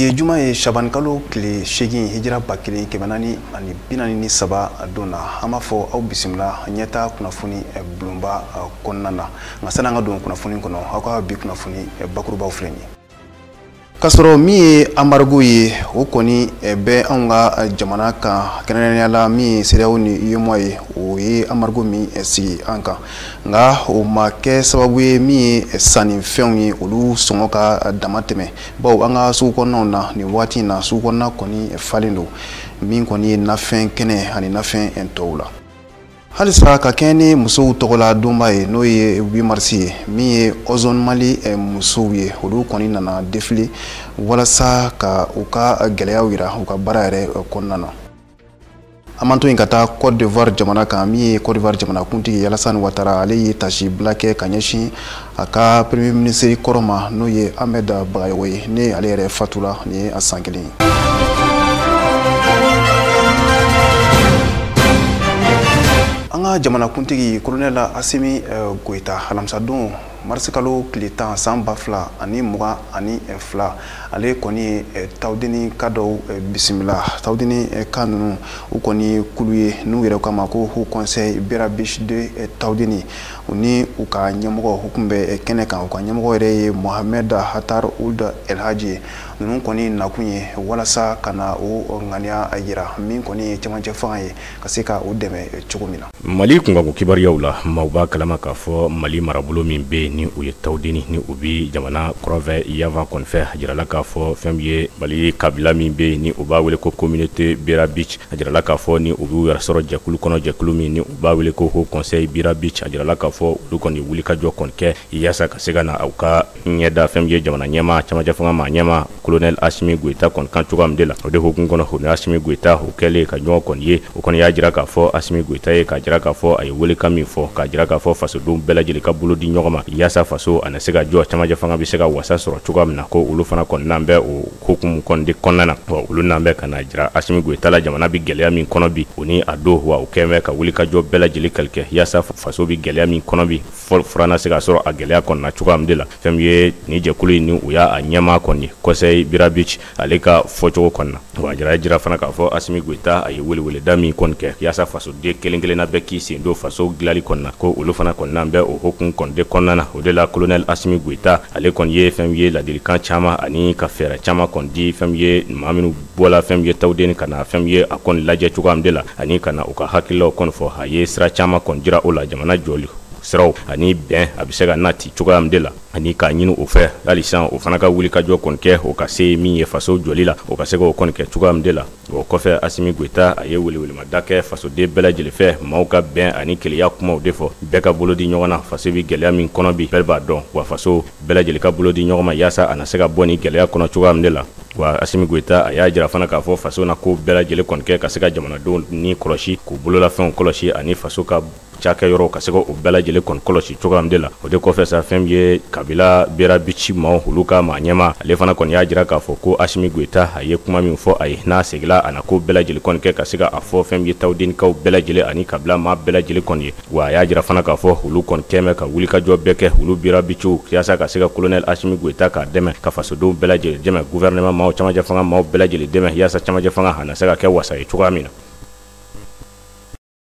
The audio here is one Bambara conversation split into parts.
Bi juma ye Shaban kalo kile 8 hijira bakile kebanani ani binani ni saba dona ama fo aw bisimila nyeta kunafuni blumba konnana ngasana nga don kunafuni kono akwa bi kunafuni bakuruba ofreni kasoro mi amargo ye o koni be anga jamana ka kenanyala mi serew ni yomoy o ye amargo mi si anka nga o make sababu mi sani fenwi olu songoka damateme bawo anga su kono na ni wati na su konna koni falindo min koni na fen kene ani na fen entowla halisa ka kene muso togola domba ye no ye 8 mars mi ye ozone mali muso ye olu koni nana défilé wala sa ka uka geleya wira uka barare konnana amanto inkata Côte d'Ivoire jamana ka mi ye Côte d'Ivoire jamana kuntigi Alassane Ouattara ale ye tashi blake kanyeshi aka premier ministre koroma no ye Ahmed Bagayoye ne ale yɛrɛ fatula ni asankeli anga jamana kuntigi colonel Assimi Goïta halamsa don marsikalo klitan samba fla ani muga ani fla ale koni tawdini kado bisimila tawdini kanunu u koni kuluye nu yɛrɛ kama ko hu conseil berabish de tawdini uni u ka ɲɛmɔgɔ hukumbe kɛnɛ kan u ka ɲɛmɔgɔ yɛrɛ ye Mohamed Hatar Ould El Hadji nunu koni nakun ye walasa kana o ŋaniya yira min koni ye cɛmancɛ fanga ye ka se ka o dɛmɛ cogo min na Mali kungago kibariyaw la maaw b'a kalama k'a fɔ Mali marabolo min bɛ ni u ye tawdini ni u bi jamana kɔrɔfɛ yavan kɔni fɛ a jirala k'a fɔ fɛn ye Mali kabila min bɛ ni u b'a wele ko communauté Bera Beach a jirala k'a fɔ ni u b'u yɛrɛ sɔrɔ jɛkulu kɔnɔ jɛkulu min ni u b'a wele ko Haut Conseil Bera Beach a jirala k'a fɔ olu kɔni wulikajɔ kɔni kɛ yaasa ka se ka na aw ka ɲɛda fɛn ye jamana ɲɛma cɛmancɛ fanga ma ɲɛma colonel Assimi Goïta kɔni kan cogoya min de la o de hukumu kɔnɔ o ni Assimi Goïta o kɛlen ka ɲɔgɔn kɔni ye o kɔni y'a jira k'a fɔ Assimi Goïta ye k'a jira k'a fɔ a ye welekan min fɔ k'a jira k'a fɔ fasodenw bɛɛ lajɛlen ka bolo di ɲɔgɔn ma yaasa faso ana se ka jɔ cɛmancɛ fanga bɛ se ka wasa sɔrɔ cogoya min na ko olu fana kɔni n'an bɛ o hukumu kɔni de kɔnɔna na wa olu n'an bɛ ka na jira Assimi Goïta la jamana bi gɛlɛya min kɔnɔ bi o ni a don wa o kɛn bɛ ka wulikajɔ bɛɛ lajɛlen kɛlɛ yaasa faso bi gɛlɛya min kɔnɔ bi furana se ka sɔrɔ a gɛlɛya kɔnɔna cogoya min de la fɛn ye ni jɛkulu in ni u y'a ɲɛma kɔni Conseil Bera Beach ale ka fɔcogo kɔnɔna wa jira fana k'a fɔ Assimi Goïta a ye weleweleda min kɔni kɛ yaasa fasoden kelen kelenna bɛɛ k'i sen don faso dilali kɔnɔna ko olu fana kɔni n'an bɛ o hukumu kɔni de kɔnɔna na o de la colonel Assimi Goïta ale kɔni ye fɛn ye ladilikan caman ani ka fɛɛrɛ caman kɔni di fɛn ye maa minnu bɔla fɛn ye tawdeni ka na fɛn ye a kɔni lajɛ cogoya min de la ani ka na u ka hakililaw kɔni fɔ a ye sira caman kɔni jira o la jamana jɔli siraw ani bɛn a bɛ se ka nati cogoya min de la ani k'a ɲini o fɛ hali sisan o fana ka wulikajɔ kɔni kɛ o ka se min ye faso jɔli la o ka se k'o kɔni kɛ cogoya min de la o kɔfɛ Assimi Goïta a ye welewelemada kɛ fasoden bɛɛ lajɛlen fɛ maaw ka bɛn ani keleya kumaw de fɔ bɛɛ ka bolo di ɲɔgɔn na faso bi gɛlɛya min kɔnɔ bi bɛɛ b'a dɔn wa faso bɛɛ lajɛlen ka bolo di ɲɔgɔn ma yaasa a na se ka bɔ ni gɛlɛya kɔnɔ cogoya min de la wa Assimi Goïta a y'a jira fana k'a fɔ faso na ko bɛɛ lajɛlen kɔni kɛ ka se ka jamanadenw ni kɔlɔsi k'u bololafɛnw kɔlɔsi ani faso ka cakɛyɔrɔ ka se o bɛɛ lajɛlen kɔni kɔlɔsi cogoya min de la o de kɔfɛ sa fɛn ye kabila Bera Beach maaw olu ka maa ɲɛma ale fana kɔni y'a jira k'a fɔ ko Assimi Goïta a ye kuma min fɔ a ye n'a segila a na ko bɛɛ lajɛlen kɔni kɛ ka se ka a fɔ fɛn ye tawdenikaw bɛɛ lajɛlen ani kabila maa bɛɛ lajɛlen kɔni ye wa a y'a jira fana k'a fɔ olu kɔni kɛmɛ ka wulikajɔ bɛɛ kɛ olu Bera Beachiw yaasa ka se ka colonel Assimi Goïta k'a dɛmɛ ka fasodenw bɛɛ lajɛlen dɛmɛ gouvernement maaw cɛmancɛ fanga maaw bɛɛ lajɛlen dɛmɛ yaasa cɛmancɛ fanga a na se ka kɛ wasa ye cogoya min na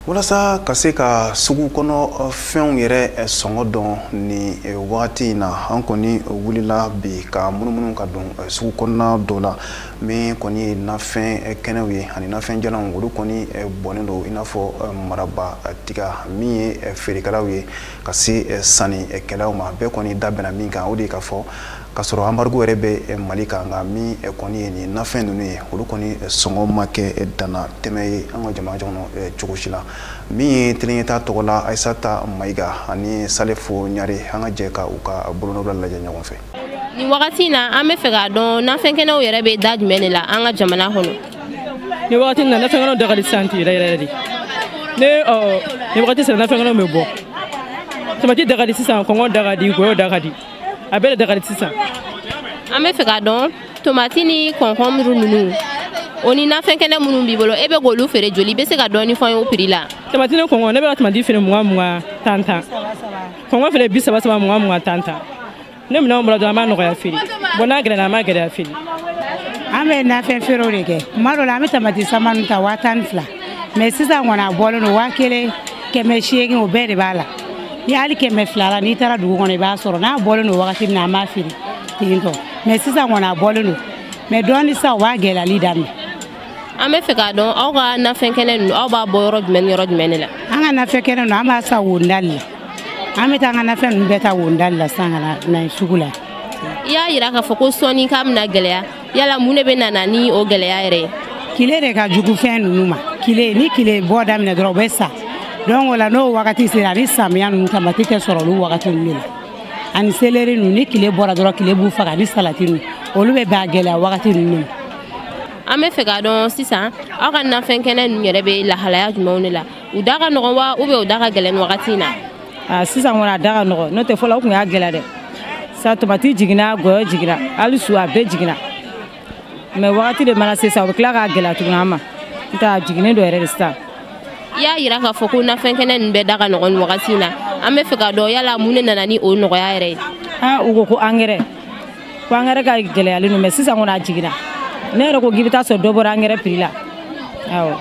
walasa ka se ka sugu kɔnɔ fɛnw yɛrɛ sɔngɔ dɔn ni wagati in na an kɔni wulila bi ka munumunu ka don sugu kɔnɔna dɔ la min kɔni ye nafɛn kɛnɛw ye ani nafɛn jalanw olu kɔni bɔnnen don i n'a fɔ maraba tiga min ye feerekɛlaw ye ka se sannikɛlaw ma bɛɛ kɔni da bɛnna min kan o de ye ka fɔ ka sɔrɔ embargo yɛrɛ bɛ Mali kan nka min kɔni ye nin nafɛn ninnu ye olu kɔni sɔngɔ ma kɛ danna tɛmɛ ye an ka jamana kɔnɔ cogo si la min ye Telenɲɛta tɔgɔ la Aissata Mayiga ani Salifo Ɲare an ka jɛ ka u ka bolonɔbila lajɛ ɲɔgɔn fɛ ni wagati in na an bɛ fɛ k'a dɔn nafɛn kɛnɛw yɛrɛ bɛ da jumɛn de la an ka jamana kɔnɔ ni wagati in na nafɛn kɛnɛw da ka di sisan yɛrɛ yɛrɛ de ni wagati sera nafɛn kɛnɛw bɛ bɔ tamati da ka di sisan kɔngɔ da ka di goyo da ka di a bɛɛ da ka di sisan an bɛ fɛ k'a dɔn tomati ni kɔnkɔnburu ninnu o ni nafɛn kɛnɛ minnu b'i bolo e bɛ k'olu feere joli bɛ se ka dɔɔni fɔ an ye o prix la tomati ni kɔngɔ ne bɛ ka tomati feere 20 10 kɔngɔ feere 30 20 10 ne minɛnw bolo dɔrɔn an b'a nɔgɔya feere bon n'a gɛlɛyara an b'a gɛlɛya feere an bɛ nafɛn feerew de kɛ kuma dɔ la an bɛ tamati samanu ta 12,000 mais sisan kɔni a bɔlen don 1,000 180 o bɛɛ de b'a la ni hali 200 la n'i taara dugu kɔnɔ i b'a sɔrɔ n'a bɔlen don wagati min na an b'a feere ten tɔ mais sisan kɔni a bɔlen don mais dɔɔni sisan u b'a gɛlɛyali daminɛ. An bɛ fɛ k'a dɔn aw ka nafɛn kɛnɛ ninnu aw b'a bɔ yɔrɔ jumɛn ni yɔrɔ jumɛn de la? An ka nafɛn kɛnɛ ninnu an b'a sa wondali la an bɛ taa an ka nafɛn ninnu bɛɛ ta wondali la sisan ka na sugu la. I y'a yira k'a fɔ ko sɔɔni k'a bɛna gɛlɛya yala mun de bɛ na ni o gɛlɛya yɛrɛ ye? Kile de ka jugu fɛn ninnu ma ni kile bɔ daminɛ dɔrɔn u bɛ sa donc o la n'o wagati sera ni samiya ninnu tamati tɛ sɔrɔ olu wagati ninnu la ani seleri ninnu ni kile bɔra dɔrɔn kile b'u faga ni salati ninnu olu bɛ bɛn a gɛlɛya wagati ninnu na. An bɛ fɛ k'a dɔn sisan aw ka nafɛn kɛnɛ ninnu yɛrɛ bɛ lahalaya jumɛnw de la u da ka nɔgɔn wa ou bien u da ka gɛlɛn wagati in na? Sisan kɔni a da ka nɔgɔn n'o tɛ fɔlɔ o tun y'a gɛlɛya dɛ sa tomati jiginna gɔyɔ jiginna hali su a bɛɛ jiginna mais wagati de mana se sisan u bɛ tila k'a gɛlɛya tuguni an ma n'o tɛ a jiginnen dɔ yɛrɛ de sisan. I y'a yira k'a fɔ ko nafɛn kɛnɛ ninnu bɛɛ da ka nɔgɔn nin wagati in na an bɛ fɛ k'a dɔn yala mun de nana ni o nɔgɔya yɛrɛ ye? U ko angɛrɛ ka gɛlɛyalen don mais sisan kɔni a jiginna ne yɛrɛ ko k'i bɛ taa sɔrɔ dɔ bɔra angɛrɛ prix la awɔ.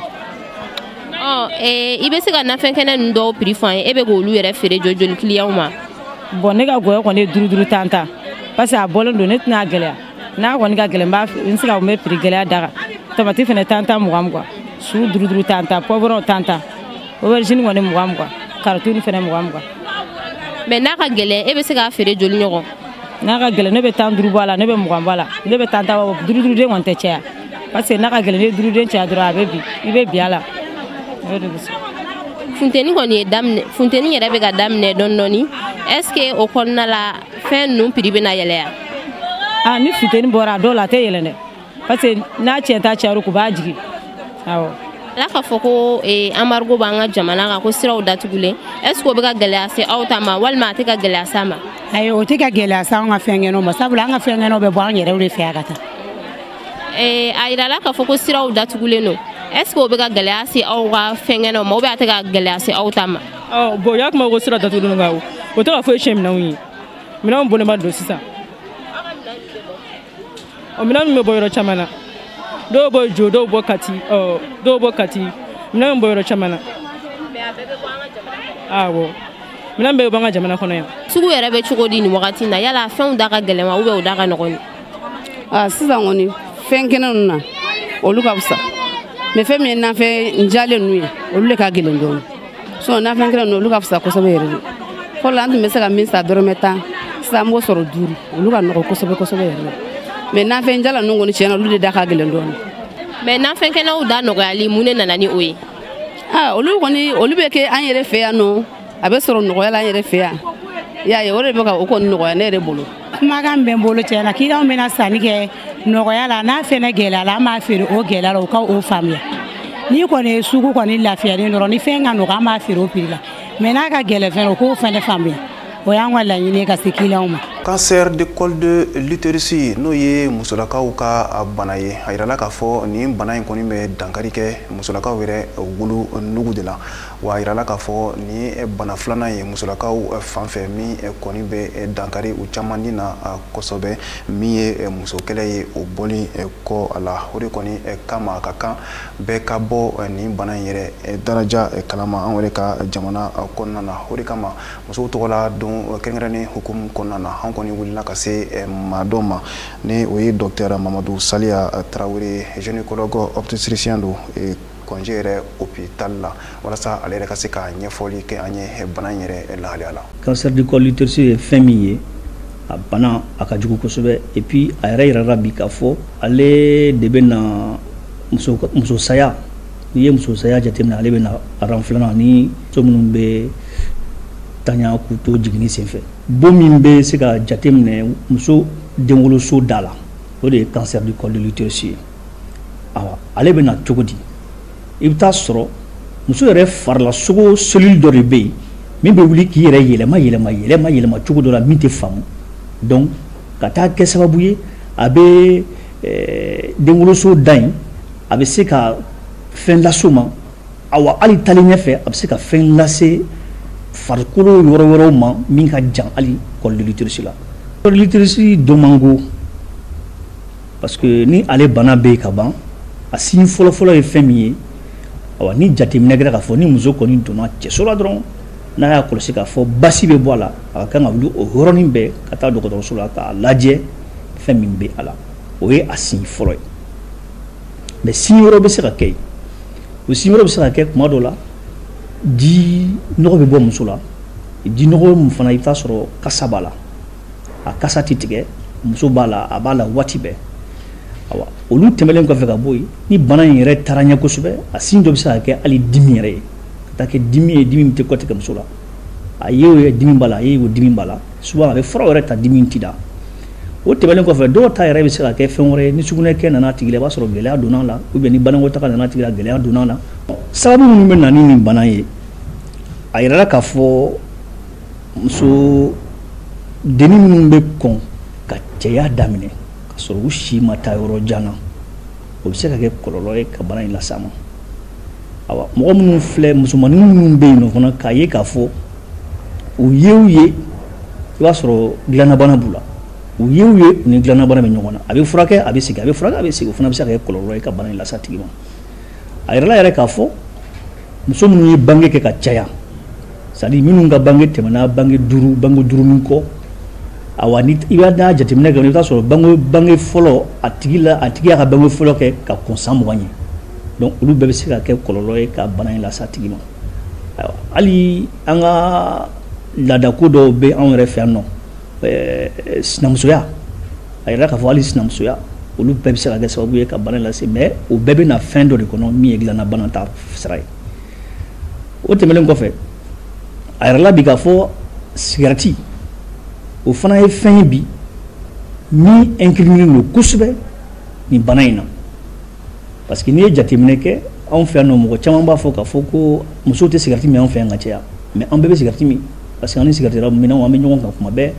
I bɛ se ka nafɛn kɛnɛ ninnu dɔw prix fɔ an ye e bɛ k'olu yɛrɛ feere joli client ma? Bon ne ka gɔyɔ kɔni ye 5 tan parce que a bɔlen don ne tɛna gɛlɛya n'a kɔni ka gɛlɛn n se ka n bɛ prix gɛlɛya da kan tomati fana tan 20 su 5 tan poivron tan aubergine kɔni 20 carotte fana 20. Mais n'a ka gɛlɛn e bɛ se k'a feere joli ɲɔgɔn? N'a ka gɛlɛn ne bɛ 15 bɔ a la ne bɛ 20 bɔ a la ne bɛ 5 den kɔni tɛ caya parce que n'a ka gɛlɛn ne 5 den caya dɔrɔn a bɛ bin i bɛ bin a la. Funteni kɔni ye daminɛ funteni yɛrɛ bɛ ka daminɛ dɔɔni est ce que o kɔnɔna la fɛn ninnu prix bɛna yɛlɛya? Ni funteni bɔra a dɔw la a tɛ yɛlɛn dɛ parce que n'a cɛnta cayara u b'a jigin awɔ. Ala k'a fɔ ko embargo b'an ka jamana kan ko siraw datugulen est ce que o bɛ ka gɛlɛya se aw ta ma walima a tɛ ka gɛlɛya s'a ma? Ayi o tɛ ka gɛlɛya se an ka fɛnkɛnɛw ma sabula an ka fɛnkɛnɛw bɛ bɔ an yɛrɛw de fɛ yan ka taa. A yirala k'a fɔ ko siraw datugulen don est ce que o bɛ ka gɛlɛya se aw ka fɛnkɛnɛw ma ou bien a tɛ ka gɛlɛya se aw ta ma? Bon y'a kuma ko sira datugulen don o tɛ ka foyi tiɲɛ minɛnw ye minɛnw bɔlen don sisan minɛn min bɛ bɔ yɔrɔ caman na dɔw bɔ jo dɔw bɔ kati minɛn min bɔ yɔrɔ caman na awɔ minɛn bɛɛ bɛ bɔ an ka jamana kɔnɔ yan. Sugu yɛrɛ bɛ cogo di nin wagati in na yala fɛnw da ka gɛlɛn wa ou bien u da ka nɔgɔn? Sisan kɔni fɛn kɛnɛ ninnu na olu ka fisa mais fɛn min ye nafɛn njalen ninnu ye olu de ka gɛlɛn dɔɔni sinon nafɛn kɛnɛ ninnu olu ka fisa kosɛbɛ yɛrɛ de fɔlɔ an tun bɛ se ka min sa dɔrɔmɛ 10 sisan an b'o sɔrɔ 5 olu ka nɔgɔn kosɛbɛ yɛrɛ de mais nafɛn njala ninnu kɔni tiɲɛna olu de da ka gɛlɛn dɔɔni. Mais nafɛn kɛnɛw da nɔgɔyali mun de nana ni o ye? Olu bɛ kɛ an yɛrɛ fɛ yan nɔ a bɛ sɔrɔ nɔgɔya la an yɛrɛ fɛ yan y'a ye o de bɛ ka o kɔni nɔgɔya ne yɛrɛ bolo. Kumakan bɛ n bolo tiɲɛna kiliyanw bɛna sanni kɛ nɔgɔya la n'a fɛnɛ gɛlɛya la an b'a feere o gɛlɛya la u ka o faamuya ni kɔni ye sugu kɔni lafiyalen dɔrɔn ni fɛn ka nɔgɔ an b'a feere o prix la mais n'a ka gɛlɛn fɛnɛ o k'o fɛnɛ faamuya o y'an ka laɲini ka se kiliyanw ma. Cancer de col de l'utérus n'o ye musolakaw ka bana ye a yirala k'a fɔ nin bana in kɔni bɛ dankari kɛ musolakaw yɛrɛ wolo nugu de la wa a yirala k'a fɔ nin bana filanan ye musolakaw fan fɛ min kɔni bɛ dankari u caman ni na kosɛbɛ min ye muso kɛlɛ ye o bɔli kɔ a la o de kɔni kama a ka kan bɛɛ ka bɔ nin bana in yɛrɛ daraja kalama an yɛrɛ ka jamana kɔnɔna na o de kama musow tɔgɔla don kɛrɛnkɛrɛnnen hukumu kɔnɔna na an kɔni wulila ka se maa dɔ ma ni o ye docteur Mamadou Saliya Traoré gynécologue obstétricien don congé yɛrɛ hôpital la walasa ale yɛrɛ ka se ka ɲɛfɔli kɛ an ye bana in yɛrɛ lahalaya la. Cancer du col de l'utérus ye fɛn min ye a bana a ka jugu kosɛbɛ et puis a yɛrɛ yirara bi k'a fɔ ale de bɛ na muso saya n'i ye muso saya jateminɛ ale bɛ na ran filanan ni muso minnu bɛ tanya k'u to jiginni senfɛ bon min bɛ se ka jateminɛ muso denwoloso da la o de ye cancer du col de l'utérus ye awɔ ale bɛ na cogo di i bɛ taa sɔrɔ muso yɛrɛ farilasogo cellule dɔ de bɛ yen min bɛ wuli k'i yɛrɛ yɛlɛma cogo dɔ la min tɛ faamu donc ka taa kɛ sababu ye a bɛ denwoloso da in a bɛ se ka fɛn lase o ma awɔ hali taalen ɲɛfɛ a bɛ se ka fɛn lase farikolo yɔrɔ wɛrɛw ma min ka jan hali col de l'utérus la. Col de l'utérus dɔ man go parce que ni ale bana be ka ban a signe folo folo ye fɛn min ye awa ni jateminɛ kɛra k'a fɔ ni muso kɔni donna cɛso la dɔrɔn n'a y'a kɔlɔsi k'a fɔ basi bɛ bɔ a la a ka kan ka wuli o yɔrɔnin bɛɛ ka taa dɔgɔtɔrɔso la k'a lajɛ fɛn min bɛ a la o ye a signe fɔlɔ ye mais signe wɛrɛ bɛ se ka kɛ yen o signe wɛrɛ bɛ se ka kɛ tuma dɔ la ji nɔgɔ bɛ bɔ muso la ji nɔgɔ min fana i bɛ taa sɔrɔ kasa b'a la a kasa tɛ tigɛ muso b'a la a b'a la waati bɛɛ awa olu tɛmɛlen kɔfɛ ka bɔ yen ni bana in yɛrɛ taara ɲɛ kosɛbɛ a signe dɔ bɛ se ka kɛ hali dimi yɛrɛ ye ka taa kɛ dimi ye dimi min tɛ kɔtigɛ muso la a ye o ye dimi b'a la a ye o dimi b'a la souvent a bɛ fura yɛrɛ ta dimi ti da o tɛmɛlen kɔfɛ dɔw ta yɛrɛ bɛ se ka kɛ fɛn wɛrɛ ye ni sugunɛ kɛ nana a tigi la i b'a sɔrɔ gɛlɛya donna a la ou bien ni banakɔtaga nana a tigi la gɛlɛya donna a la sababu minnu bɛ na ni nin bana ye a yɛrɛla k'a fɔ muso denni minnu bɛ kɔn ka cɛya daminɛ ka sɔrɔ u si ma taa yɔrɔ jan na o bɛ se ka kɛ kɔlɔlɔ ye ka bana in las'a ma awa mɔgɔ minnu filɛ musomanin minnu bɛ yen nɔ fana k'a ye k'a fɔ u ye i b'a sɔrɔ dilannabana b'u la u ye u ni dilannabana bɛ ɲɔgɔn na a bɛ furakɛ a bɛ segin a bɛ furakɛ a bɛ segin o fana bɛ se ka kɛ kɔlɔlɔ ye ka bana in lase a tigi ma a yɛrɛla yɛrɛ k'a fɔ muso minnu ye bange kɛ ka caya c'est à dire minnu ka bange tɛmɛna bange duuru ni kɔ awa ni i b'a n'a jateminɛ kɛ i bɛ taa sɔrɔ bange fɔlɔ a tigi y'a ka bange fɔlɔ kɛ ka kɔn san 20 ye donc olu bɛɛ bɛ se ka kɛ kɔlɔlɔ ye ka bana in lase a tigi ma ayiwa hali an ka laadako dɔw bɛ anw yɛrɛ fɛ yan nɔ sinamusoya a yɛrɛ k'a fɔ hali sinamusoya olu bɛɛ bɛ se ka kɛ sababu ye ka bana in lase mais o bɛɛ bɛ na fɛn dɔ de kɔnɔ min ye dilannabana ta sira ye o tɛmɛnen kɔfɛ a yɛrɛla bi k'a fɔ sigarɛti o fana ye fɛn ye bi min incrimine don kosɛbɛ nin bana in na parce que n'i ye jateminɛ kɛ anw fɛ yan nɔ mɔgɔ caman b'a fɔ k'a fɔ ko musow tɛ sigarɛti min anw fɛ yan ka caya mais an bɛɛ bɛ sigarɛti min parce que an ni sigarɛtira minɛnw an bɛ ɲɔgɔn kan kuma bɛɛ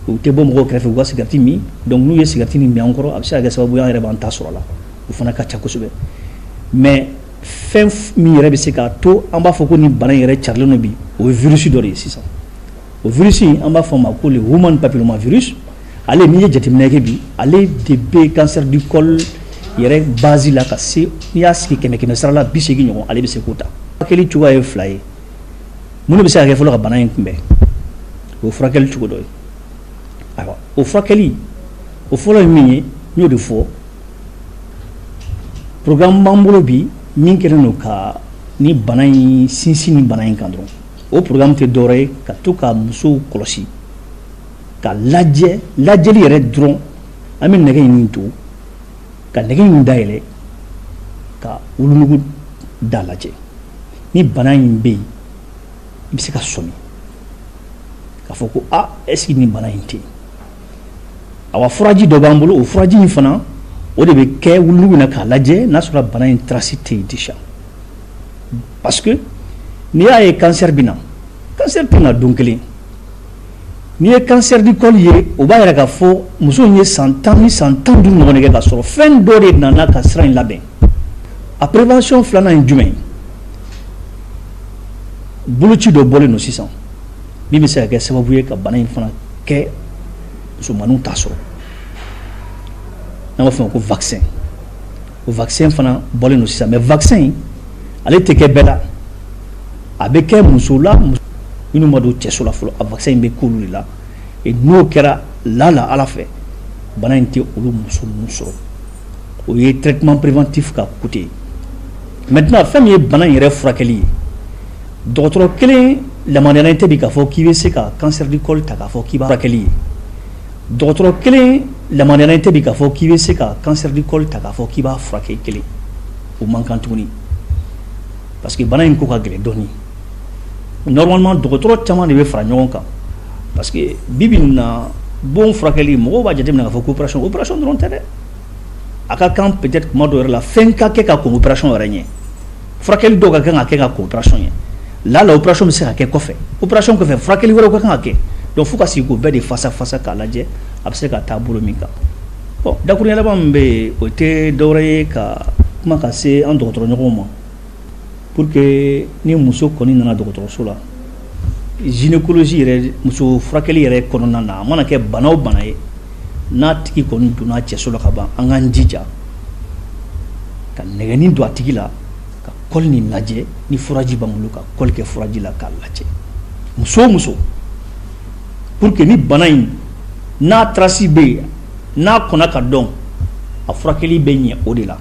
u tɛ bɔ mɔgɔw kɛrɛfɛ u ka sigarɛti min donc n'u ye sigarɛti min an kɔrɔ a bɛ se ka kɛ sababu ye an yɛrɛ b'an ta sɔrɔ a la o fana ka ca kosɛbɛ mais fɛn min yɛrɛ bɛ se k'a to an b'a fɔ ko nin bana in yɛrɛ carilen don bi o ye virus dɔ de ye sisan o virus in an b'a fɔ o ma ko le human papilloma virus ale n'i ye jateminɛ kɛ bi ale de bɛ cancer du col yɛrɛ base la ka se n'i y'a sigi 100 sara la 80 ɲɔgɔn ale bɛ se k'o ta furakɛli cogoya ye 2 ye mun bɛ se ka kɛ fɔlɔ ka bana in kunbɛn o ye furakɛli cogo dɔ ye ayiwa o furakɛli o fɔlɔ ye min ye n y'o de fɔ programme b'an bolo bi min kɛlen don ka ni bana in sinsin ni bana in kan dɔrɔn o programme tɛ dɔwɛrɛ ye ka to ka musow kɔlɔsi ka lajɛli yɛrɛ dɔrɔn an bɛ nɛgɛ in to ka nɛgɛ in dayɛlɛ ka wolonugu da lajɛ ni bana in bɛ yen i bɛ se ka sɔmi k'a fɔ ko est-ce que nin bana in tɛ yen awa furaji dɔ b'an bolo o furaji in fana o de bɛ kɛ wolonugu na k'a lajɛ n'a sɔrɔ bana in trace tɛ yen déjà parce que n'i y'a ye cancer bɛ na cancer tɛ na don kelen n'i ye cancer du col ye o b'a yɛrɛ k'a fɔ muso in ye san 10 ni san 15 ɲɔgɔn de kɛ k'a sɔrɔ fɛn dɔ de nana ka sira in labɛn a prévention filanan ye jumɛn ye boloci dɔ bɔlen don sisan min bɛ se ka kɛ sababu ye ka bana in fana kɛ musomaninw t'a sɔrɔ n'an b'a fɔ o ma ko vaccin o vaccin fana bɔlen don sisan mais vaccin in ale tɛ kɛ bɛɛ la a bɛ kɛ muso la minnu ma don cɛso la fɔlɔ a vaccin in bɛ k'olu de la et n'o kɛra ala fɛ bana in tɛ olu muso ninnu sɔrɔ o ye traitement préventif ka côté ye maintenant fɛn min ye bana in yɛrɛ furakɛli ye dɔgɔtɔrɔ kelen lamaruyalen tɛ bi k'a fɔ k'i bɛ se ka cancer du col ta k'a fɔ k'i b'a furakɛli ye dɔgɔtɔrɔ kelen lamaruyalen tɛ bi k'a fɔ k'i bɛ se ka cancer du col ta k'a fɔ k'i b'a furakɛ kelen o man kan tuguni parce que bana in ko ka gɛlɛn dɔɔni normalement dɔgɔtɔrɔ caman de bɛ fara ɲɔgɔn kan parce que bibi na bon furakɛli mɔgɔw b'a jateminɛ k'a fɔ ko opération dɔrɔn tɛ dɛ a ka kan peut-être kuma dɔ yɛrɛ la fɛn ka kɛ ka kɔn opération yɛrɛ ɲɛ furakɛli dɔw ka kan ka kɛ ka kɔn opération ɲɛ la opération bɛ se ka kɛ kɔfɛ opération kɔfɛ furakɛli wɛrɛw ka kan ka kɛ donc fo ka sigi k'o bɛɛ de fasa k'a lajɛ a bɛ se ka taa bolo min kan bon dakuruɲɛ laban min bɛ yen o tɛ dɔwɛrɛ ye ka kuma ka se an dɔgɔtɔrɔ ɲɔgɔnw ma pour que ni muso kɔni nana dɔgɔtɔrɔso la gynécologie yɛrɛ muso furakɛli yɛrɛ kɔnɔna na a mana kɛ bana o bana ye n'a tigi kɔni donna cɛso la ka ban an k'an jija ka nɛgɛnin don a tigi la ka kɔli nin lajɛ ni furaji b'an bolo ka kɔli kɛ furaji la k'a lajɛ muso o muso pour que ni bana in n'a trace bɛ yen n'a kɔnna ka dɔn a furakɛli bɛ ɲɛ o de la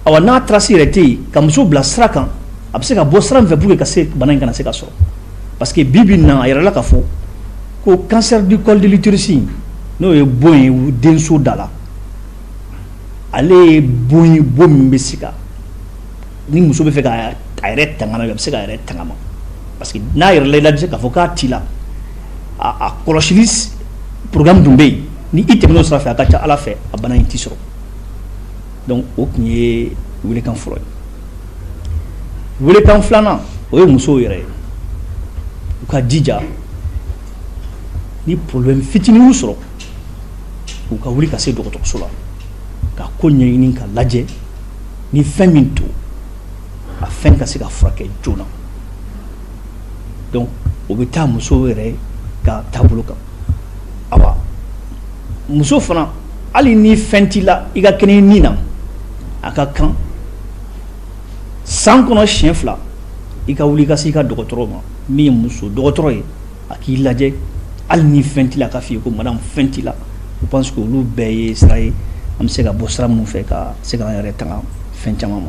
awa n'a trace yɛrɛ tɛ yen ka muso bila sira kan a bɛ se ka bɔ sira min fɛ pour que ka se bana in kana se ka sɔrɔ parce que bi bi in na a yɛrɛ la ka fɔ ko cancer du col de l'utérus n'o ye bon ye denso da la ale ye bon ye bon min bɛ se ka ni muso bɛ fɛ ka a yɛrɛ tangana a bɛ se ka a yɛrɛ tangama parce que n'a yɛrɛ la lajɛ k'a fɔ k'a t'i la a kɔlɔsili programme dun bɛ yen ni i tɛmɛn'o sira fɛ a ka ca ala fɛ a bana in t'i sɔrɔ donc o tun ye welekan fɔlɔ ye welekan filanan o ye musow yɛrɛ ye u ka jija ni problème fitinin y'u sɔrɔ u ka wuli ka se dɔgɔtɔrɔso la ka ko ɲɛɲini ka lajɛ ni fɛn min to a fɛn ka se ka furakɛ joona donc o bɛ taa musow yɛrɛ ka taabolo kan awa muso fana hali ni fɛn t'i la i ka kɛnɛ nin na a ka kan san kɔnɔ siɲɛ 2 i ka wuli ka se i ka dɔgɔtɔrɔ ma min ye muso dɔgɔtɔrɔ ye a k'i lajɛ hali ni fɛn t'i la ka f'i ye ko madame fɛn t'i la je pense que olu bɛɛ ye sira ye an bɛ se ka bɔ sira minnu fɛ ka se k'an yɛrɛ tanga fɛn caman ma.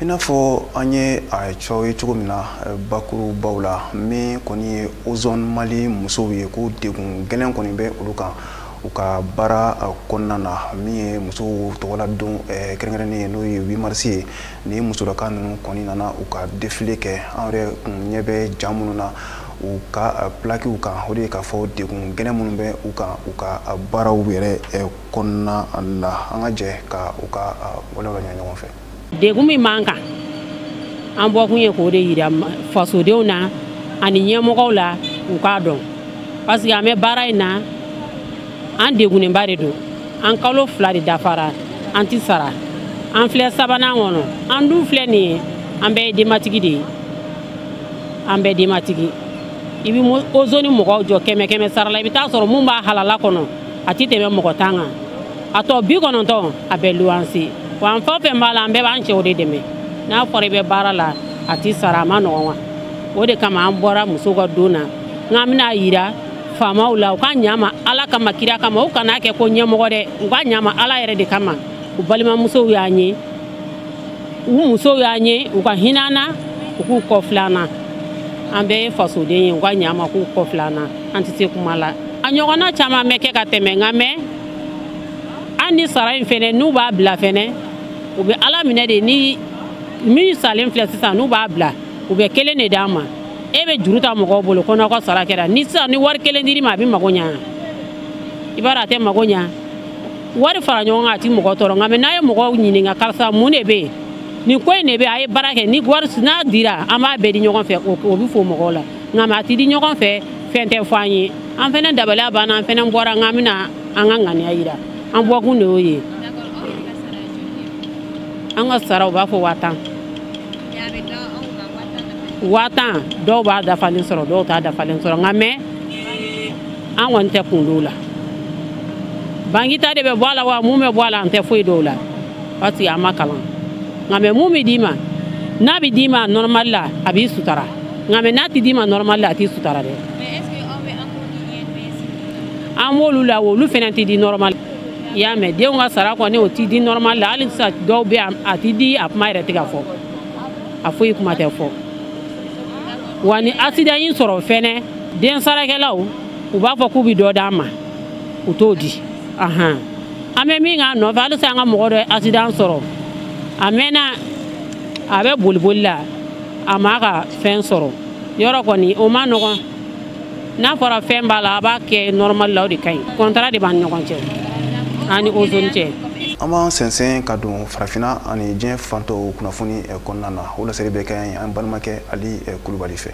I n'a fɔ an ye a cɛw ye cogo min na bakurubaw la min kɔni ye ozone Mali musow ye ko degun gɛlɛn kɔni bɛ olu kan u ka baara kɔnɔna na min ye musow tɔgɔladon kɛrɛnkɛrɛnnen ye n'o ye 8 mars ye ni musolaka ninnu kɔni nana u ka défilé kɛ an yɛrɛ ɲɛ bɛ ja minnu na u ka plaquew kan o de ye k'a fɔ degun gɛlɛn minnu bɛ u kan u ka baaraw yɛrɛ kɔnɔna la an ka jɛ ka u ka walawala ɲɔgɔn fɛ. Degun min b'an kan an bɔkun ye k'o de yira fasodenw na ani ɲɛmɔgɔw la u k'a dɔn parce que an bɛ baara in na an degunenba de don an kalo 2 de dafara an ti sara an filɛ sabanan kɔnɔ an dun filɛ nin ye an bɛɛ ye denbatigi de ye an bɛɛ denbatigi i bɛ ozone mɔgɔw jɔ 100 sara la i bɛ taa sɔrɔ mun b'a halala kɔnɔ a ti tɛmɛ mɔgɔ 10 kan a tɔ 90 a bɛ luwanse wa an fɛn fɛn b'a la an bɛɛ b'an cɛw de dɛmɛ n'a fɔra i bɛ baara la a ti sara a ma nɔgɔn wa o de kama an bɔra musow ka don na n'an bɛna yira faamaw la u ka ɲama ala kama kira kama u kana kɛ ko ɲɛmɔgɔ dɛ u ka ɲama ala yɛrɛ de kama u balimamusow y'an ye u musow y'an ye u ka hinɛ an na u k'u kɔfilɛ an na an bɛɛ ye fasoden ye u ka ɲama k'u kɔfilɛ an na an tɛ se kuma la a ɲɔgɔnna caman bɛ kɛ ka tɛmɛ nka mɛ an ni sara in fɛnɛ n'u b'a bila fɛnɛ u bɛ ala minɛ de ni min salen filɛ sisan n'u b'a bila u bɛ kelen de d'an ma e bɛ juru ta mɔgɔw bolo ko n'aw ka sara kɛra ni sisan ni wari kelen dir'i ma a bɛ mago ɲa i b'a dɔn a tɛ mago ɲa wari fara ɲɔgɔn kan a ti mɔgɔ tɔɔrɔ nka mɛ n'a ye mɔgɔw ɲininka karisa mun de bɛ yen nin ko in de bɛ a ye baara kɛ ni wari n'a dira an b'a bɛɛ di ɲɔgɔn fɛ o bɛ fɔ mɔgɔw la nka mɛ a ti di ɲɔgɔn fɛ fɛn tɛ fɔ an ye an fɛnɛ dabaliya banna an fɛnɛ bɔra nka an bɛna an ka ŋaniya yira an bɔkun de y'o ye an ka sara u b'a fɔ 5000 5000 dɔw b'a dafalen sɔrɔ dɔw t'a dafalen sɔrɔ nka mɛ an kɔni tɛ kun dɔw la banki ta de bɛ bɔ a la wa mun bɛ bɔ a la an tɛ foyi dɔw la parce que an ma kalan nka mɛ mun bɛ d'i ma n'a bɛ d'i ma normal la a b'i sutara nka mɛ n'a tɛ d'i ma normal la a t'i sutara dɛ an b'olu la olu fɛnɛ tɛ di normal i y'a mɛn denw ka sara kɔni o tɛ di normal la hali sisan dɔw bɛ yan a tɛ di a kuma yɛrɛ tɛ ka fɔ a foyi kuma tɛ fɔ wa ni accident y'i sɔrɔ fɛnɛ den sarakɛlaw u b'a fɔ k'u bɛ dɔ d'an ma u t'o di an bɛ min k'a nɔfɛ hali sisan an ka mɔgɔ dɔ ye accident sɔrɔ a mɛnna a bɛ boliboli la a m'a ka fɛn sɔrɔ yɔrɔ kɔni o ma nɔgɔn n'a fɔra fɛn b'a la a b'a kɛ normal la o de ka ɲi contrat de b'an ni ɲɔgɔn cɛ ani ozone cɛ. An b'an sɛnsɛn ka don farafinna ani diɲɛ fan tɔw kunnafoni kɔnɔna na o laseli bɛ kɛ an balimakɛ Ali Kulubali fɛ.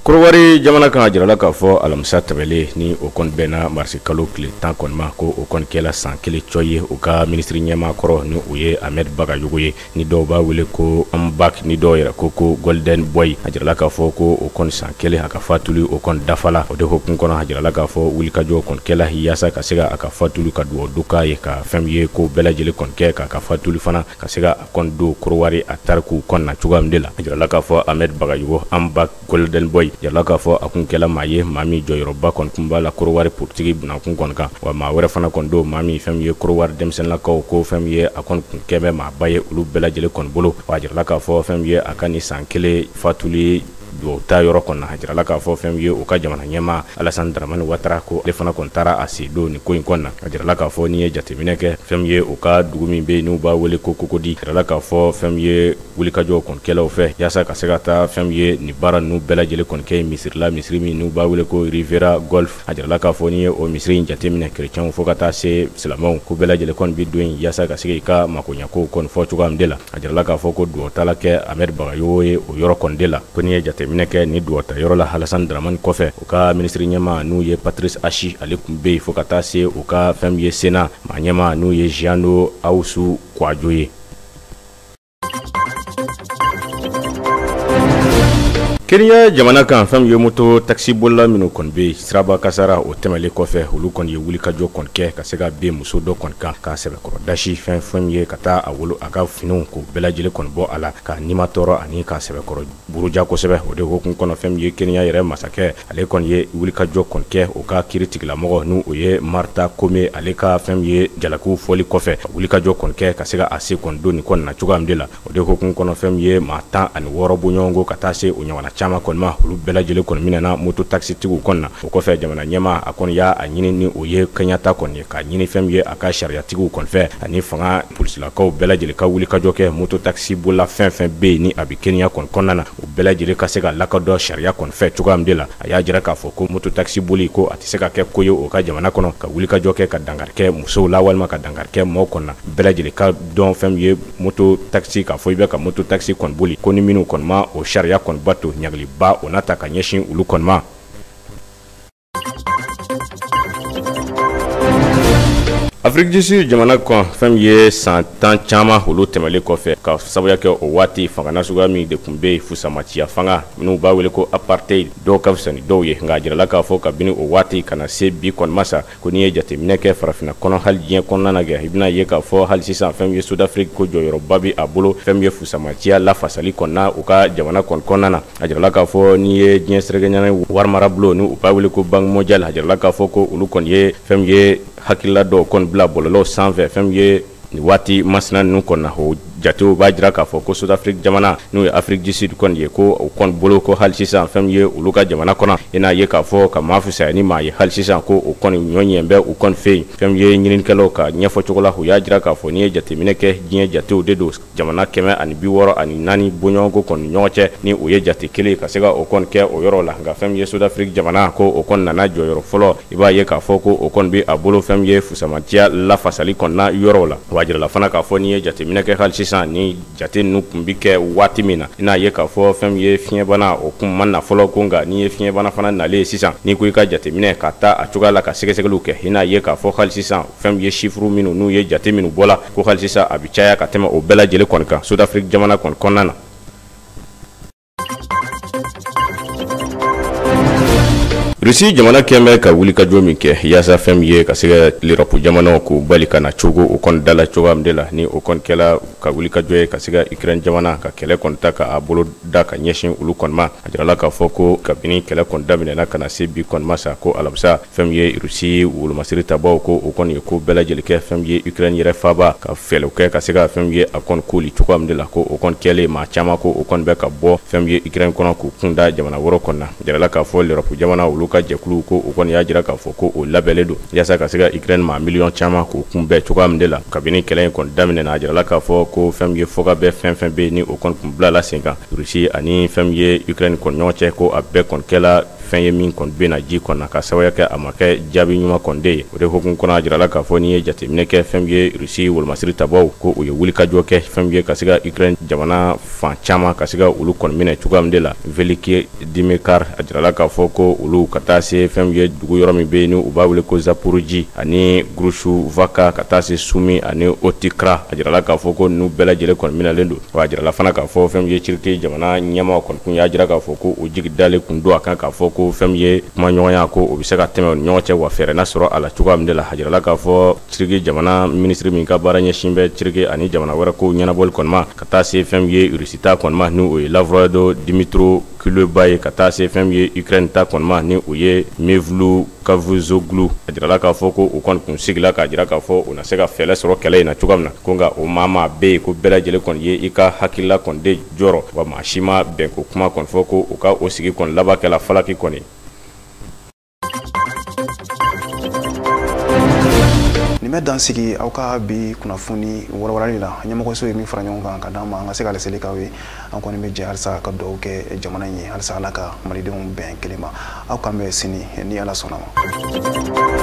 Korowari jamana kan jirala k'a fɔ alamisa tɛmɛlen ni o kɔni bɛnna marisi kalo tile 10 kɔni ma ko o kɔni kɛla san kelen cɔ ye o ka ministre ɲɛma kɔrɔ ni o ye Ahmed Bagayogo ye ni dɔw b'a wele ko Ambak ni dɔw yɛrɛ ko Golden Boy a jirala k'a fɔ ko o kɔni san kelen a ka fatuli o kɔni dafala o de hokun kɔnɔ a jirala k'a fɔ wulikajɔ kɔni kɛla yaasa ka se ka a ka fatuli ka dugawu du k'a ye ka fɛn ye ko bɛɛ lajɛlen kɔni kɛ k'a ka fatuli fana ka se ka a kɔni don Korowari a tariku kɔni na cogoya min de la a jirala k'a fɔ Ahmed Bagayogo Ambak Golden Boy yalla k'a fɔ a kun kɛla maa ye maa min jɔyɔrɔba kɔni kun b'a la Korowari politiki bunakun kɔni kan wa maa wɛrɛ fana kɔni don maa min fɛn ye Korowari denmisɛnninlakaw ko fɛn ye a kɔni kun kɛmɛ maa ba ye olu bɛɛ lajɛlen kɔni bolo wa a jirala k'a fɔ fɛn ye a ka ni san kelen fatuli do ta yɔrɔ kɔnɔ a jirala k'a fɔ fɛn ye o ka jamana ɲɛma Alassane Dramane Ouattara ko ale fana kɔni taara a se don ni ko in kɔnɔ a jirala k'a fɔ n'i ye jateminɛ kɛ fɛn ye o ka dugu min bɛ yen n'u b'a wele ko Kokodi a jirala k'a fɔ fɛn ye wulikajɔ kɔni kɛlaw fɛ yaasa ka se ka taa fɛn ye ni baara ninnu bɛɛ lajɛlen kɔni kɛ misirila misiri min n'u b'a wele ko Rivera Golf a jirala k'a fɔ n'i ye o misiri in jateminɛ chrétienw fo ka taa se silamɛw ko bɛɛ lajɛlen kɔni bɛ don yen yaasa ka se ka makoɲako kɔni fɔ cogoya min de la a jirala k'a fɔ ko dugawu tala kɛ Ahmed Bagayogo ye o yɔrɔ kɔni de la ko n'i ye jateminɛ kɛ ni dugawu ta yɔrɔ la Alassane Dramane kɔfɛ o ka ministre ɲɛma n'u ye Patrice Achi ale kun bɛ yen fo ka taa se o ka fɛn ye Sénat maa ɲɛma n'u ye Jeannot Ahoussou Kouadio ye. Kenya jamana kan fɛn ye moto taxi bolla minnu kɔni bɛ siraba kasara o tɛmɛlen kɔfɛ olu kɔni ye wulikajɔ kɔni kɛ ka se ka ben muso dɔ kɔni kan ka sɛbɛkɔrɔ dasi fɛn ye ka taa a wolo a ka finiw ko bɛɛ lajɛlen kɔni bɔ a la ka nima tɔɔrɔ ani ka sɛbɛkɔrɔ buruja kosɛbɛ o de hokun kɔnɔ fɛn ye Kenya yɛrɛ masakɛ ale kɔni ye wulikajɔ kɔni kɛ o ka kiri tigilamɔgɔ n'u o ye Martha Koome ale ka fɛn ye jalaku fɔli kɔfɛ wulikajɔ kɔni kɛ ka se ka a se kɔni don ni kɔni na cogoya min de la o de hokun kɔnɔ fɛn ye maa 16 bɔɲɔgɔnko ka taa se o ɲɔgɔnna caman kɔni ma olu bɛɛ lajɛlen kɔni minɛna moto taxi tigiw kɔni na o kɔfɛ jamana ɲɛma a kɔni y'a ɲini ni o ye Kenyata kɔni ye ka ɲini fɛn ye a ka sariya tigiw kɔni fɛ ani fanga polisilakaw bɛɛ lajɛlen ka wulikajɔ kɛ moto taxi bola fɛn bɛ yen ni a bɛ Kenya kɔni kɔnɔna na o bɛɛ lajɛlen ka se ka lakɔdɔ sariya kɔni fɛ cogoya min de la a y'a jira k'a fɔ ko moto taxi boli ko a tɛ se ka kɛ ko ye o ka jamana kɔnɔ ka wulikajɔ kɛ ka dankari kɛ musow la walima ka dankari kɛ mɔgɔw kɔni na bɛɛ lajɛlen ka dɔn fɛn ye moto taxi k'a fɔ i bɛ ka moto taxi kɔni boli ko ni minnu kɔni ma o sariya kɔni bato ɲagaliba o n'a ta ka ɲɛsin olu kɔni ma. Afrique du Sud jamana kan fɛn ye san 10 caman olu tɛmɛlen kɔfɛ ka sabuya kɛ o waati fanga nasuguya min de kun bɛ fusamatiya fanga minnu b'a wele ko apartheid dɔw ka fisa ni dɔw ye nka a jirala k'a fɔ kabini o waati kana se bi kɔni ma sa ko n'i ye jateminɛ kɛ farafinna kɔnɔ hali diɲɛ kɔnɔna na kɛ i bɛna ye k'a fɔ hali sisan fɛn ye Sud-Afrique ko jɔyɔrɔba bɛ a bolo fɛn ye fusamatiya lafasali kɔni na u ka jamana kɔni kɔnɔna na a jirala k'a fɔ n'i ye diɲɛ sɛrɛgɛɲɛnɛ wari mara bolo n'u b'a wele ko Banque mondiale a jirala k'a fɔ ko olu kɔni ye fɛn ye hakilila dɔw kɔni bila bɔlɔlɔw sanfɛ fɛn ye ni waati masina ninnu kɔni na o jatew b'a jira k'a fɔ ko Sud-Afrique jamana n'u ye Afrique du Sud kɔni ye ko o kɔni bolo ko hali sisan fɛn ye olu ka jamana kɔnɔ i n'a ye k'a fɔ ka maa fisaya ni maa ye hali sisan ko o kɔni ɲɔɲɛ bɛ u kɔni fɛ yen fɛn ye ɲininikɛlaw ka ɲɛfɔ cogo la u y'a jira k'a fɔ n'i ye jateminɛ kɛ diɲɛ jatew de don jamana 164 bɔɲɔgɔnko kɔni ɲɔgɔn cɛ ni o ye jate kelen ka se ka o kɔni kɛ o yɔrɔ la nka fɛn ye Sud-Afrique jamana ko o kɔni nana jɔyɔrɔ fɔlɔ i b'a ye k'a fɔ ko o kɔni bɛ a bolo fɛn ye fusamatiya lafasali kɔni na yɔrɔ la wa jirala fana k'a fɔ n'i ye jateminɛ kɛ hali sisan ni jate ninnu kun bi kɛ waati min na i n'a ye k'a fɔ fɛn ye fiɲɛbana o kun ma na fɔlɔ ko nka n'i ye fiɲɛbana fana nalen sisan n'i ko i ka jateminɛ ka taa a cogoya la ka sɛgɛsɛgɛliw kɛ i n'a ye k'a fɔ hali sisan fɛn ye chiffres minnu n'u ye jate minnu bɔla ko hali sisan a bɛ caya ka tɛmɛ o bɛɛ lajɛlen kɔni kan Sud-Afrique jamana kɔni kɔnɔna na. Rusi jamana kɛmɛ ka wulikajɔ min kɛ yaasa fɛn ye ka se ka Europe jamanaw k'u bali ka na cogo o kɔni dala cogoya min de la ni o kɔni kɛla ka wulikajɔ ye ka se ka Ukraine jamana ka kɛlɛ kɔni ta ka a bolo da ka ɲɛsin olu kɔni ma a jirala k'a fɔ ko kabini kɛlɛ kɔni daminɛna ka na se bi kɔni ma sa ko alamisa fɛn ye Rusi wolomasiri tabaw ko o kɔni ye ko bɛɛ lajɛlen kɛ fɛn ye Ukraine yɛrɛ faaba ka fɛlɛw kɛ ka se ka fɛn ye a kɔni koli cogoya min de la ko o kɔni kɛlen maa caman ko o kɔni bɛ ka bɔ fɛn ye Ukraine kɔnɔ k'u kunda jamana wɛrɛw kɔni na a jirala k'a fɔ Europe jamana olu ka jɛkulu ko o kɔni y'a jira k'a fɔ ko o labɛnlen don yaasa ka se ka Ukraine maa miliyɔn caman k'o kunbɛn cogoya min de la kabini kɛlɛ in kɔni daminɛna a jirala k'a fɔ ko fɛn ye fɔka bɛɛ fɛn bɛ yen ni o kɔni kun bilala sen kan Rusi ani fɛn ye Ukraine kɔni ɲɔgɔn cɛ ko a bɛɛ kɔni kɛla fɛn ye min kɔni bɛna ji kɔnɔna ka sababuya kɛ a ma kɛ jaabi ɲuman kɔni de ye. O de hukumu kɔnɔ a jirala k'a fɔ n'i ye jateminɛ kɛ fɛn ye Rusi wolomasiri tabaw ko u ye wulikajɔ kɛ fɛn ye ka se ka Ukraine jamana fan caman ka se ka olu kɔni minɛ cogoya min de la. Veliki Dimekar a jirala k'a fɔ ko olu ka taa se fɛn ye dugu yɔrɔ min bɛ yen ni u b'a wele ko Zaporozhye ani Grushovaca ka taa se Sumi ani Otikra a jirala k'a fɔ ko ninnu bɛɛ lajɛlen kɔni minɛlen don. Wa a jirala fana k'a fɔ fɛn ye Turki jamana ɲɛmaaw kɔni kun y'a jira k'a fɔ ko o jigi dalen kun don a kan k'a fɔ ko fɛn ye kuma ɲɔgɔnya ko o bɛ se ka tɛmɛ o ni ɲɔgɔn cɛ wa fɛɛrɛ na sɔrɔ a la cogoya min de la. A jirala k'a fɔ Turki jamana minisiri min ka baara ɲɛsin bɛ Turki ani jamana wɛrɛ ko ɲɛnabɔli kɔni ma ka taa se fɛn ye Rusi ta kɔni ma ni o ye Lavrado Dimitro Kuleba ye ka taa se fɛn ye Ukraine ta kɔni ma ni o ye Mevlut Cavusoglu. A jirala k'a fɔ ko o kɔni kun sigila k'a jira k'a fɔ o na se ka fɛɛrɛ sɔrɔ kɛlɛ in na cogoya min na ko nka o maa bɛ yen ko bɛɛ lajɛlen kɔni ye i ka hakilila kɔni de jɔrɔ wa maa si ma bɛn ko kuma kɔni fɔ ko u ka o sigi kɔni laban kɛla falaki kɔni. Nin bɛ dan sigi aw ka bi kunnafoni warwarali la ɲɛmɔgɔso ye min fara ɲɔgɔn kan ka d'an ma an ka se ka laseli k'aw ye an kɔni bɛ jɛ halisa ka dugawu kɛ jamana in ye halisa Ala ka malidenw bɛn kelen ma aw kan bɛ sini ni Ala sɔnna ma.